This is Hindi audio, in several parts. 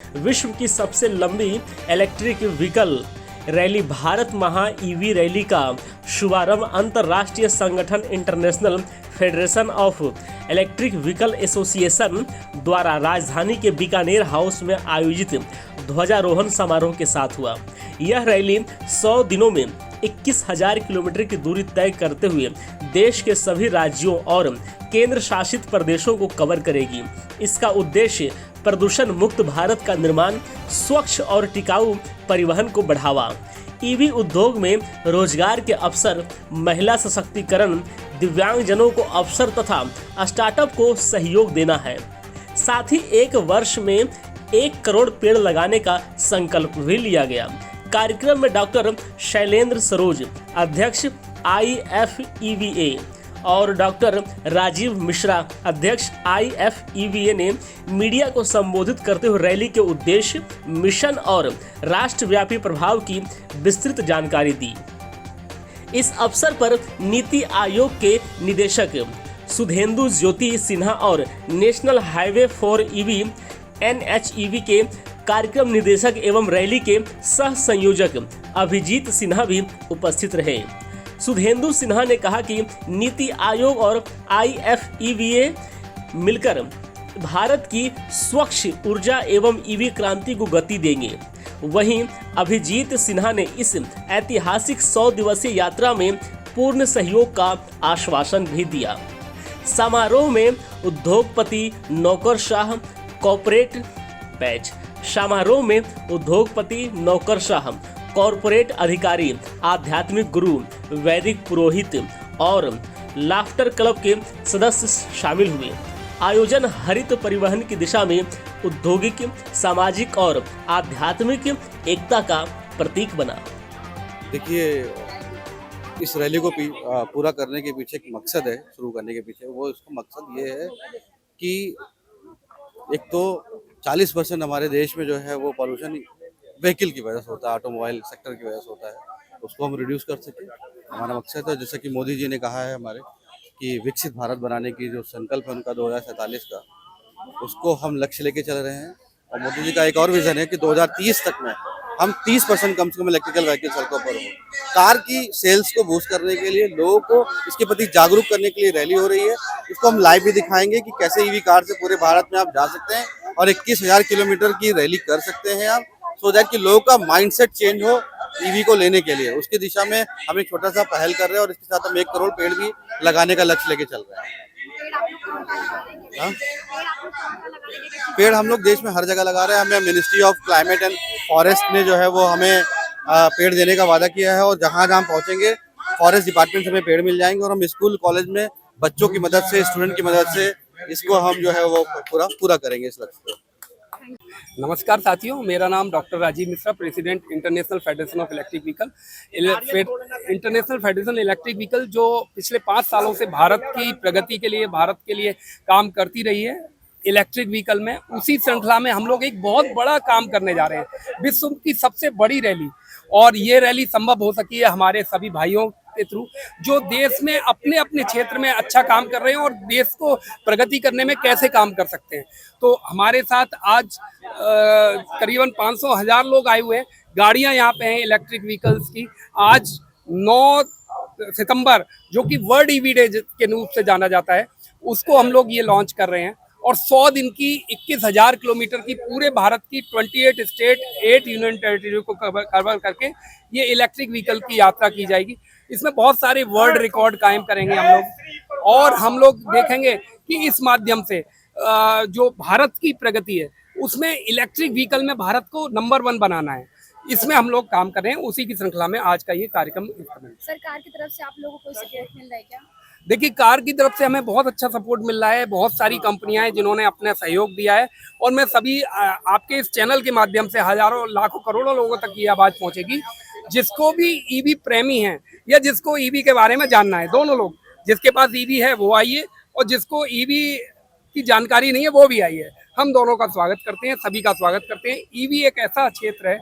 विश्व की सबसे लंबी इलेक्ट्रिक व्हीकल रैली भारत महा ईवी रैली का शुभारंभ अंतर्राष्ट्रीय संगठन international federation of electric vehicle association द्वारा राजधानी के बीकानेर हाउस में आयोजित ध्वजारोहण समारोह के साथ हुआ। यह रैली 100 दिनों में 21,000 किलोमीटर की दूरी तय करते हुए देश के सभी राज्यों और केंद्र शासित प्रदेशों को कवर करेगी। इसका उद्देश्य प्रदूषण मुक्त भारत का निर्माण, स्वच्छ और टिकाऊ परिवहन को बढ़ावा, ईवी उद्योग में रोजगार के अवसर, महिला सशक्तिकरण, दिव्यांगजनों को अवसर तथा स्टार्टअप को सहयोग देना है। साथ ही एक वर्ष में 1 करोड़ पेड़ लगाने का संकल्प भी लिया गया। कार्यक्रम में डॉक्टर शैलेंद्र सरोज, अध्यक्ष IFEVA और डॉक्टर राजीव मिश्रा, अध्यक्ष IFEVA ने मीडिया को संबोधित करते हुए रैली के उद्देश्य, मिशन और राष्ट्रव्यापी प्रभाव की विस्तृत जानकारी दी। इस अवसर पर नीति आयोग के निदेशक सुधेंदु ज्योति सिन्हा और national highway for EV NHEV के कार्यक्रम निदेशक एवं रैली के सह संयोजक अभिजीत सिन्हा भी उपस्थित रहे। सुधेंदु सिन्हा ने कहा कि नीति आयोग और IFEVA मिलकर भारत की स्वच्छ ऊर्जा एवं ईवी क्रांति को गति देंगे। वहीं अभिजीत सिन्हा ने इस ऐतिहासिक 100 दिवसीय यात्रा में पूर्ण सहयोग का आश्वासन भी दिया। समारोह में उद्योगपति नौकरशाह कॉरपोरेट अधिकारी, आध्यात्मिक गुरु, वैदिक पुरोहित और लाफ्टर क्लब के सदस्य शामिल हुए। आयोजन हरित परिवहन की दिशा में औद्योगिक, सामाजिक और आध्यात्मिक एकता का प्रतीक बना। देखिए, इस रैली को पूरा करने के पीछे एक मकसद है, शुरू करने के पीछे वो इसका मकसद ये है कि एक तो 40% हमारे देश में जो है वो पॉल्यूशन व्हीकल की वजह से होता है, ऑटोमोबाइल सेक्टर की वजह से होता है, उसको हम रिड्यूस कर सकें, हमारा मकसद है। जैसे कि मोदी जी ने कहा है हमारे कि विकसित भारत बनाने की जो संकल्प है उनका 2047 का, उसको हम लक्ष्य लेके चल रहे हैं। और मोदी जी का एक और विजन है कि 2030 तक में हम 30% कम से कम इलेक्ट्रिकल व्हीकल सड़कों पर हो। कार की सेल्स को बूस्ट करने के लिए, लोगों को इसके प्रति जागरूक करने के लिए रैली हो रही है। इसको हम लाइव भी दिखाएंगे कि कैसे ईवी कार से पूरे भारत में आप जा सकते हैं और 21,000 किलोमीटर की रैली कर सकते हैं आप, सो दैट कि लोगों का माइंडसेट चेंज हो ईवी को लेने के लिए। उसकी दिशा में हम एक छोटा सा पहल कर रहे हैं और इसके साथ हम 1 करोड़ पेड़ भी लगाने का लक्ष्य लेके चल रहे हैं। पेड़ हम लोग देश में हर जगह लगा रहे हैं। हमें ministry of climate and forest ने जो है वो हमें पेड़ देने का वादा किया है और जहाँ जहाँ पहुँचेंगे फॉरेस्ट डिपार्टमेंट से हमें पेड़ मिल जाएंगे और हम स्कूल कॉलेज में बच्चों की मदद से, स्टूडेंट की मदद से इसको हम जो है वो पूरा करेंगे इस लक्ष्य को। नमस्कार साथियों, मेरा नाम doctor Rajeev Mishra, president international federation of electric vehicle. International federation electric vehicle जो पिछले 5 सालों से भारत की प्रगति के लिए, भारत के लिए काम करती रही है इलेक्ट्रिक व्हीकल में, उसी श्रृंखला में हम लोग एक बहुत बड़ा काम करने जा रहे हैं, विश्व की सबसे बड़ी रैली। और ये रैली संभव हो सकी है हमारे सभी भाइयों के थ्रू, जो देश में अपने अपने क्षेत्र में अच्छा काम कर रहे हैं और देश को प्रगति करने में कैसे काम कर सकते हैं। तो हमारे साथ आज करीबन 500,000 लोग आए हुए हैं। गाड़ियां यहाँ पे हैं इलेक्ट्रिक व्हीकल्स की। आज 9 सितंबर जो कि वर्ल्ड ईवी डे के रूप से जाना जाता है, उसको हम लोग ये लॉन्च कर रहे हैं और 100 दिन की 21,000 किलोमीटर की पूरे भारत की 28 स्टेट, 8 यूनियन टेरिटरी को कवर करके ये इलेक्ट्रिक व्हीकल की यात्रा की जाएगी। इसमें बहुत सारे वर्ल्ड रिकॉर्ड कायम करेंगे हम लोग और हम लोग देखेंगे कि इस माध्यम से जो भारत की प्रगति है उसमें इलेक्ट्रिक व्हीकल में भारत को नंबर 1 बनाना है। इसमें हम लोग काम कर रहे हैं, उसी की श्रृंखला में आज का ये कार्यक्रम। सरकार की तरफ से आप लोगों को सपोर्ट मिल रहा है क्या? देखिए, कार की तरफ से हमें बहुत अच्छा सपोर्ट मिल रहा है। बहुत सारी कंपनियां हैं जिन्होंने अपना सहयोग दिया है और मैं सभी आपके इस चैनल के माध्यम से हजारों, लाखों, करोड़ों लोगों तक ये आवाज़ पहुंचेगी। जिसको भी ईवी प्रेमी है या जिसको ईवी के बारे में जानना है, दोनों लोग, जिसके पास ईवी है वो आइए और जिसको ईवी की जानकारी नहीं है वो भी आइए। हम दोनों का स्वागत करते हैं, सभी का स्वागत करते हैं। ईवी एक ऐसा क्षेत्र है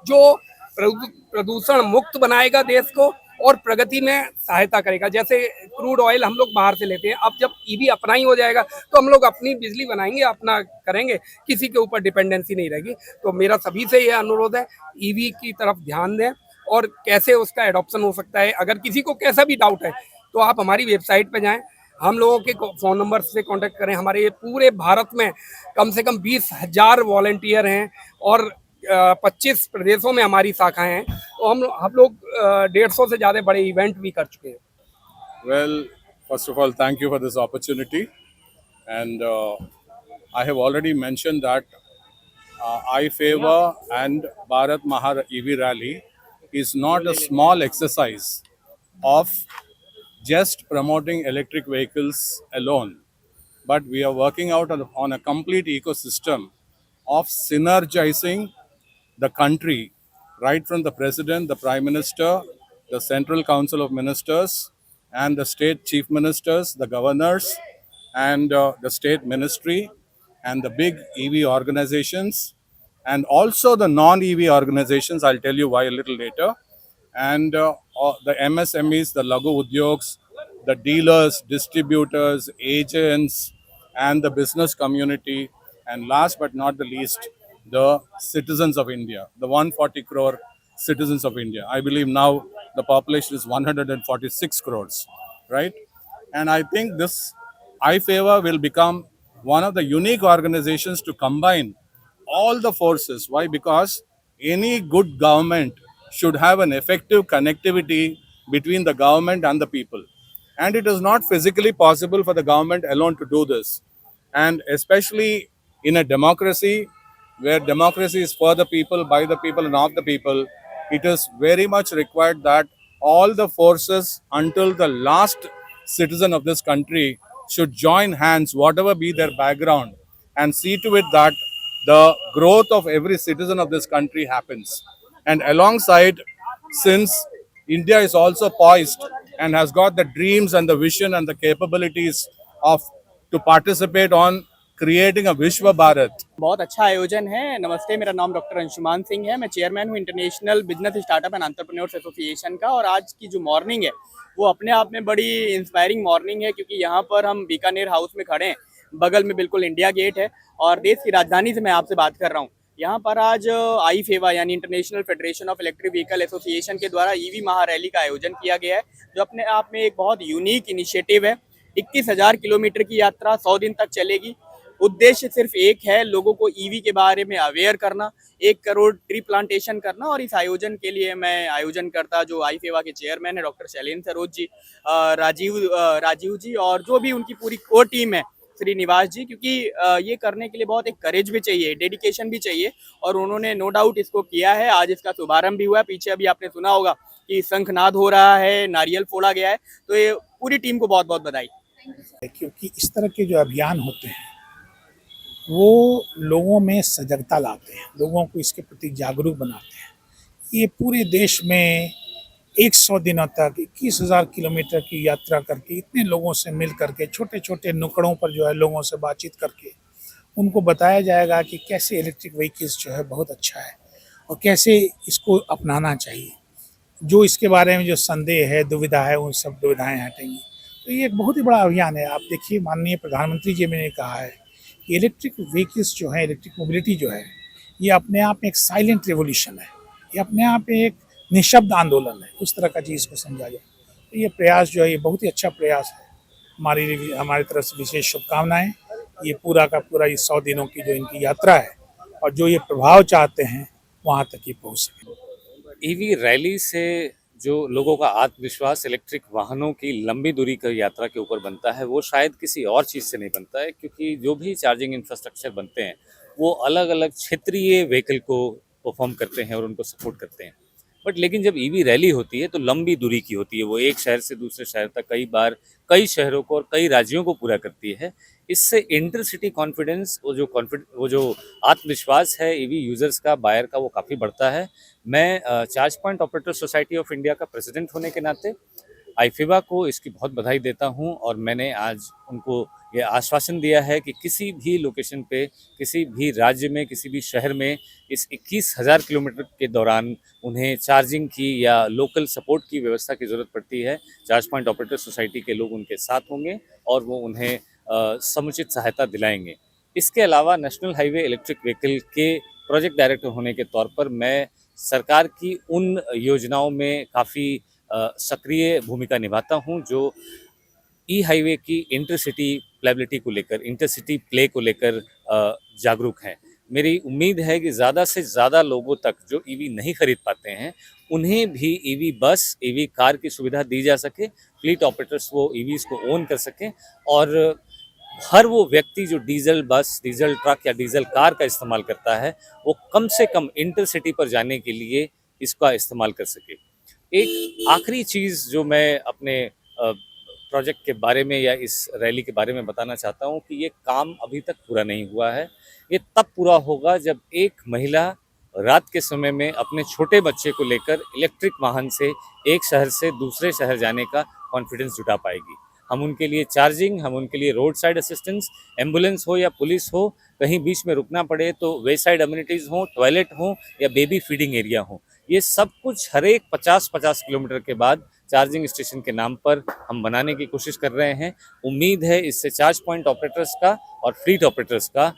जो प्रदूषण मुक्त बनाएगा देश को और प्रगति में सहायता करेगा। जैसे क्रूड ऑयल हम लोग बाहर से लेते हैं, अब जब ईवी अपना ही हो जाएगा तो हम लोग अपनी बिजली बनाएंगे, अपना करेंगे, किसी के ऊपर डिपेंडेंसी नहीं रहेगी। तो मेरा सभी से ये अनुरोध है, ईवी की तरफ ध्यान दें और कैसे उसका एडॉप्शन हो सकता है। अगर किसी को कैसा भी डाउट है तो आप हमारी वेबसाइट पर जाएं, हम लोगों के फ़ोन नंबर से कांटेक्ट करें। हमारे ये पूरे भारत में कम से कम 20,000 वॉलंटियर हैं और 25 प्रदेशों में हमारी शाखाएं हैं। तो हम लोग 150 से ज़्यादा बड़े इवेंट भी कर चुके हैं। Well, first of all, thank you for this opportunity. And I have already mentioned that I favor and Bharat Mahar EV Rally is not a small exercise of just promoting electric vehicles alone, but we are working out on a complete ecosystem of synergizing the country, right from the president, the prime minister, the central council of ministers, and the state chief ministers, the governors, and the state ministry, and the big EV organizations, and also the non-EV organizations. I'll tell you why a little later. And the MSMEs, the Lagu Udyogs, the dealers, distributors, agents, and the business community, and last but not the least, the citizens of India, the 140 crore citizens of India. I believe now the population is 146 crores, right? And I think this iFavor will become one of the unique organizations to combine all the forces. Why? Because any good government should have an effective connectivity between the government and the people. And it is not physically possible for the government alone to do this. And especially in a democracy where democracy is for the people, by the people, and of the people, it is very much required that all the forces until the last citizen of this country should join hands, whatever be their background, and see to it that the growth of every citizen of this country happens. And alongside, since India is also poised and has got the dreams and the vision and the capabilities of to participate on creating a Vishwa Bharat. बहुत अच्छा आयोजन है। नमस्ते, मेरा नाम डॉक्टर अंशुमान सिंह है। मैं चेयरमैन हूँ international business startup and entrepreneurs association का। और आज की जो मॉर्निंग है वो अपने आप में बड़ी इंस्पायरिंग मॉर्निंग है, क्योंकि यहाँ पर हम बीकानेर हाउस में खड़े हैं, बगल में बिल्कुल इंडिया गेट है और देश की राजधानी से मैं आपसे बात कर रहा हूँ। यहाँ पर आज आईफेवा यानी international federation of electric vehicle association के द्वारा ईवी महारैली का आयोजन किया गया है, जो अपने आप में एक बहुत यूनिक इनिशिएटिव है। 21,000 किलोमीटर की यात्रा 100 दिन तक चलेगी। उद्देश्य सिर्फ एक है, लोगों को ईवी के बारे में अवेयर करना, 1 करोड़ ट्री प्लांटेशन करना। और इस आयोजन के लिए मैं आयोजनकर्ता जो आईफेवा के चेयरमैन है डॉक्टर शैलेंद्र सरोज जी, राजीव जी और जो भी उनकी पूरी कोर टीम है, श्रीनिवास जी, क्योंकि ये करने के लिए बहुत एक करेज भी चाहिए, डेडिकेशन भी चाहिए और उन्होंने नो डाउट इसको किया है। आज इसका शुभारंभ भी हुआ है। पीछे अभी आपने सुना होगा कि शंखनाद हो रहा है, नारियल फोड़ा गया है। तो ये पूरी टीम को बहुत बहुत बधाई। क्योंकि इस तरह के जो अभियान होते हैं वो लोगों में सजगता लाते हैं, लोगों को इसके प्रति जागरूक बनाते हैं। ये पूरे देश में 100 दिनों तक 21,000 किलोमीटर की यात्रा करके इतने लोगों से मिल करके छोटे छोटे नुक्कड़ों पर जो है लोगों से बातचीत करके उनको बताया जाएगा कि कैसे इलेक्ट्रिक व्हीकल्स जो है बहुत अच्छा है और कैसे इसको अपनाना चाहिए। जो इसके बारे में जो संदेह है, दुविधा है, उन सब दुविधाएं हटेंगी। तो ये एक बहुत ही बड़ा अभियान है। आप देखिए, माननीय प्रधानमंत्री जी ने कहा है कि इलेक्ट्रिक व्हीकल्स जो है, इलेक्ट्रिक मोबिलिटी जो है, ये अपने आप में एक साइलेंट रेवोल्यूशन है, ये अपने आप में एक निःशब्द आंदोलन है। उस तरह का चीज़ को समझा जाए तो ये प्रयास जो है ये बहुत ही अच्छा प्रयास है। हमारी तरफ से विशेष शुभकामनाएं। ये पूरा का पूरा ये 100 दिनों की जो इनकी यात्रा है और जो ये प्रभाव चाहते हैं वहाँ तक ये पहुँच सके। ईवी रैली से जो लोगों का आत्मविश्वास इलेक्ट्रिक वाहनों की लंबी दूरी की यात्रा के ऊपर बनता है, वो शायद किसी और चीज़ से नहीं बनता है, क्योंकि जो भी चार्जिंग इंफ्रास्ट्रक्चर बनते हैं वो अलग अलग क्षेत्रीय व्हीकल को परफॉर्म करते हैं और उनको सपोर्ट करते हैं। बट लेकिन जब ईवी रैली होती है तो लंबी दूरी की होती है, वो एक शहर से दूसरे शहर तक कई बार कई शहरों को और कई राज्यों को पूरा करती है। इससे इंटरसिटी कॉन्फिडेंस, वो जो आत्मविश्वास है ईवी यूज़र्स का, बायर का, वो काफ़ी बढ़ता है। मैं charge point operator society of India का प्रेसिडेंट होने के नाते आईफेवा को इसकी बहुत बधाई देता हूं और मैंने आज उनको ये आश्वासन दिया है कि किसी भी लोकेशन पे, किसी भी राज्य में, किसी भी शहर में इस 21,000 किलोमीटर के दौरान उन्हें चार्जिंग की या लोकल सपोर्ट की व्यवस्था की ज़रूरत पड़ती है, चार्ज पॉइंट ऑपरेटर सोसाइटी के लोग उनके साथ होंगे और वो उन्हें समुचित सहायता दिलाएंगे। इसके अलावा नेशनल हाईवे इलेक्ट्रिक व्हीकल के प्रोजेक्ट डायरेक्टर होने के तौर पर मैं सरकार की उन योजनाओं में काफ़ी सक्रिय भूमिका निभाता हूं जो ई हाईवे की इंटरसिटी प्लेबिलिटी को लेकर, इंटरसिटी प्ले को लेकर जागरूक हैं। मेरी उम्मीद है कि ज़्यादा से ज़्यादा लोगों तक जो ईवी नहीं खरीद पाते हैं उन्हें भी ईवी बस, ईवी कार की सुविधा दी जा सके, फ्लीट ऑपरेटर्स वो ईवीज़ को ओन कर सकें और हर वो व्यक्ति जो डीजल बस, डीजल ट्रक या डीजल कार का इस्तेमाल करता है वो कम से कम इंटरसिटी पर जाने के लिए इसका इस्तेमाल कर सके। एक आखिरी चीज़ जो मैं अपने प्रोजेक्ट के बारे में या इस रैली के बारे में बताना चाहता हूँ कि ये काम अभी तक पूरा नहीं हुआ है। ये तब पूरा होगा जब एक महिला रात के समय में अपने छोटे बच्चे को लेकर इलेक्ट्रिक वाहन से एक शहर से दूसरे शहर जाने का कॉन्फिडेंस जुटा पाएगी। हम उनके लिए चार्जिंग, हम उनके लिए रोड साइड असिस्टेंस, एम्बुलेंस हो या पुलिस हो, कहीं बीच में रुकना पड़े तो वे साइड अम्यूनिटीज़ हों, टॉयलेट हों या बेबी फीडिंग एरिया हो, ये सब कुछ हर एक 50-50 किलोमीटर के बाद चार्जिंग स्टेशन के नाम पर हम बनाने की कोशिश कर रहे हैं। उम्मीद है इससे चार्ज पॉइंट ऑपरेटर्स का और फ्लीट ऑपरेटर्स का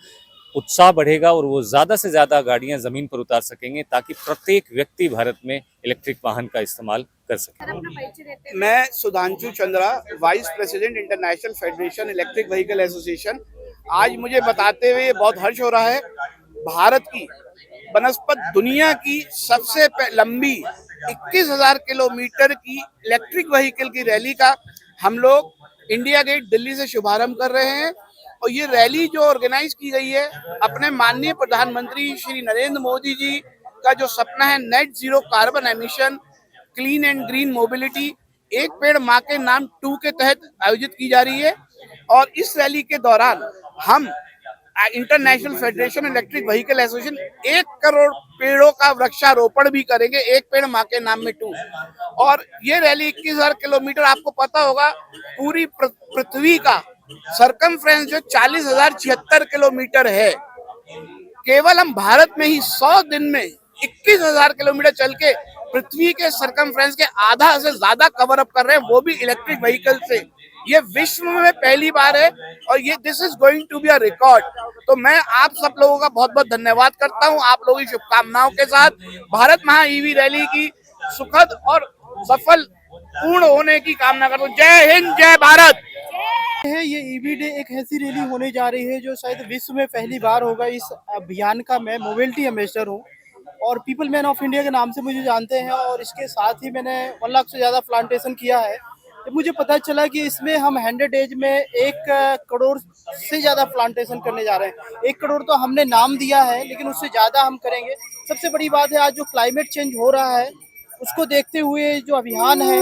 उत्साह बढ़ेगा और वो ज़्यादा से ज़्यादा गाड़ियाँ ज़मीन पर उतार सकेंगे ताकि प्रत्येक व्यक्ति भारत में इलेक्ट्रिक वाहन का इस्तेमाल कर सके। सर अपना परिचय देते हैं। मैं Sudhanshu Chandra, vice president international federation electric vehicle association. आज मुझे बताते हुए बहुत हर्ष हो रहा है, भारत की बनस्पत दुनिया की सबसे लंबी 21,000 किलोमीटर की इलेक्ट्रिक व्हीकल की रैली का हम लोग इंडिया गेट दिल्ली से शुभारंभ कर रहे हैं। और ये रैली जो ऑर्गेनाइज की गई है, अपने माननीय प्रधानमंत्री श्री नरेंद्र मोदी जी का जो सपना है net zero carbon emission, clean and green mobility, एक पेड़ माँ के नाम 2 के तहत आयोजित की जा रही है। और इस रैली के दौरान हम international federation electric vehicle association 1 crore पेड़ों का वृक्षारोपण भी करेंगे, एक पेड़ माँ के नाम में 2। और ये रैली 21,000 किलोमीटर, आपको पता होगा पूरी पृथ्वी का सरकमफ्रेंस जो 40,076 किलोमीटर है, केवल हम भारत में ही 100 दिन में 21,000 किलोमीटर चल के पृथ्वी के सरकमफ्रेंस के आधा से ज्यादा कवर अप कर रहे हैं, वो भी इलेक्ट्रिक व्हीकल से। ये विश्व में पहली बार है और ये this is going to be a record. तो मैं आप सब लोगों का बहुत बहुत धन्यवाद करता हूं, आप लोगों की शुभकामनाओं के साथ भारत महा ईवी रैली की सुखद और सफल पूर्ण होने की कामना करता हूं। जय हिंद, जय भारत। है ये ईवी डे एक ऐसी रैली होने जा रही है जो शायद विश्व में पहली बार होगा। इस अभियान का मैं मोबिलिटी एम्बेसडर हूँ और पीपल मैन ऑफ इंडिया के नाम से मुझे जानते हैं और इसके साथ ही मैंने 1 लाख से ज़्यादा प्लांटेशन किया है। जब मुझे पता चला कि इसमें हम 100 डेज में 1 करोड़ से ज़्यादा प्लांटेशन करने जा रहे हैं। 1 करोड़ तो हमने नाम दिया है लेकिन उससे ज़्यादा हम करेंगे। सबसे बड़ी बात है, आज जो क्लाइमेट चेंज हो रहा है उसको देखते हुए जो अभियान है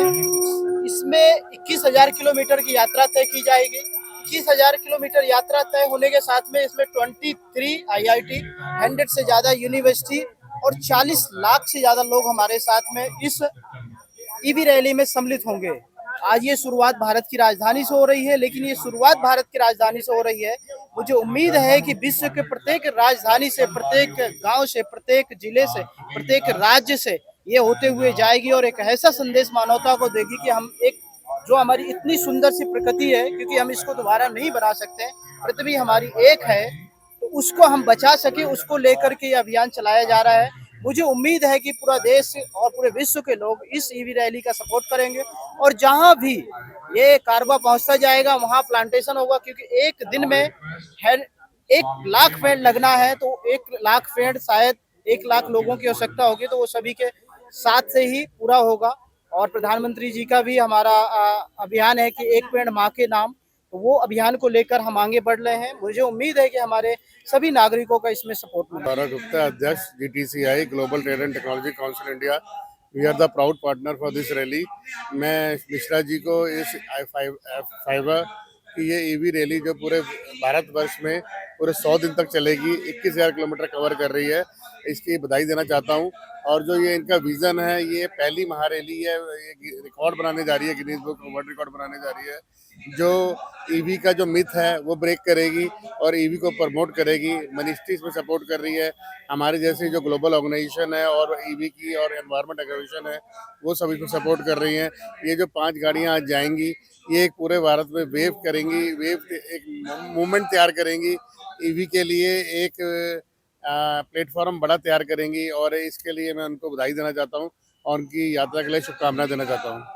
इसमें 21,000 किलोमीटर की यात्रा तय की जाएगी। 21,000 किलोमीटर यात्रा तय होने के साथ में इसमें 23 IIT, 100 से ज़्यादा यूनिवर्सिटी और 40 लाख से ज़्यादा लोग हमारे साथ में इस ईवी रैली में सम्मिलित होंगे। आज ये शुरुआत भारत की राजधानी से हो रही है, लेकिन ये शुरुआत भारत की राजधानी से हो रही है। मुझे उम्मीद है कि विश्व के प्रत्येक राजधानी से, प्रत्येक गांव से, प्रत्येक जिले से, प्रत्येक राज्य से ये होते हुए जाएगी और एक ऐसा संदेश मानवता को देगी कि हम एक जो हमारी इतनी सुंदर सी प्रकृति है, क्योंकि हम इसको दोबारा नहीं बना सकते, पृथ्वी हमारी एक है, तो उसको हम बचा सके, उसको लेकर के ये अभियान चलाया जा रहा है। मुझे उम्मीद है कि पूरा देश और पूरे विश्व के लोग इस ईवी रैली का सपोर्ट करेंगे और जहां भी ये कारवा पहुंचता जाएगा वहां प्लांटेशन होगा, क्योंकि एक दिन में 1 लाख पेड़ लगना है, तो 1 लाख पेड़ शायद 1 लाख लोगों की आवश्यकता होगी, तो वो सभी के साथ से ही पूरा होगा। और प्रधानमंत्री जी का भी हमारा अभियान है कि 1 पेड़ माँ के नाम, तो वो अभियान को लेकर हम आगे बढ़ रहे हैं। मुझे उम्मीद है कि हमारे सभी नागरिकों का इसमें सपोर्ट मिलेगा। गौरव गुप्ता, अध्यक्ष GTCI global trade and technology council India. We are the proud partner for this rally. मैं मिश्रा जी को इस फाइबर की ये ईवी रैली जो पूरे भारतवर्ष में पूरे 100 दिन तक चलेगी, 21,000 किलोमीटर कवर कर रही है, इसकी बधाई देना चाहता हूँ। और जो ये इनका विजन है, ये पहली महारैली है, ये रिकॉर्ड बनाने जा रही है, गिनीज बुक वर्ल्ड रिकॉर्ड बनाने जा रही है, जो ईवी का जो मिथ है वो ब्रेक करेगी और ईवी को प्रमोट करेगी। मिनिस्ट्री इसमें सपोर्ट कर रही है, हमारे जैसी जो ग्लोबल ऑर्गेनाइजेशन है और ईवी की और एनवायरमेंट ऑर्गेनाइजेशन है वो सभी को सपोर्ट कर रही हैं। ये जो 5 गाड़ियां आज जाएंगी, ये एक पूरे भारत में वेव करेंगी, एक मूवमेंट तैयार करेंगी, ईवी के लिए एक प्लेटफॉर्म बड़ा तैयार करेंगी और इसके लिए मैं उनको बधाई देना चाहता हूँ और उनकी यात्रा के लिए शुभकामनाएं देना चाहता हूँ।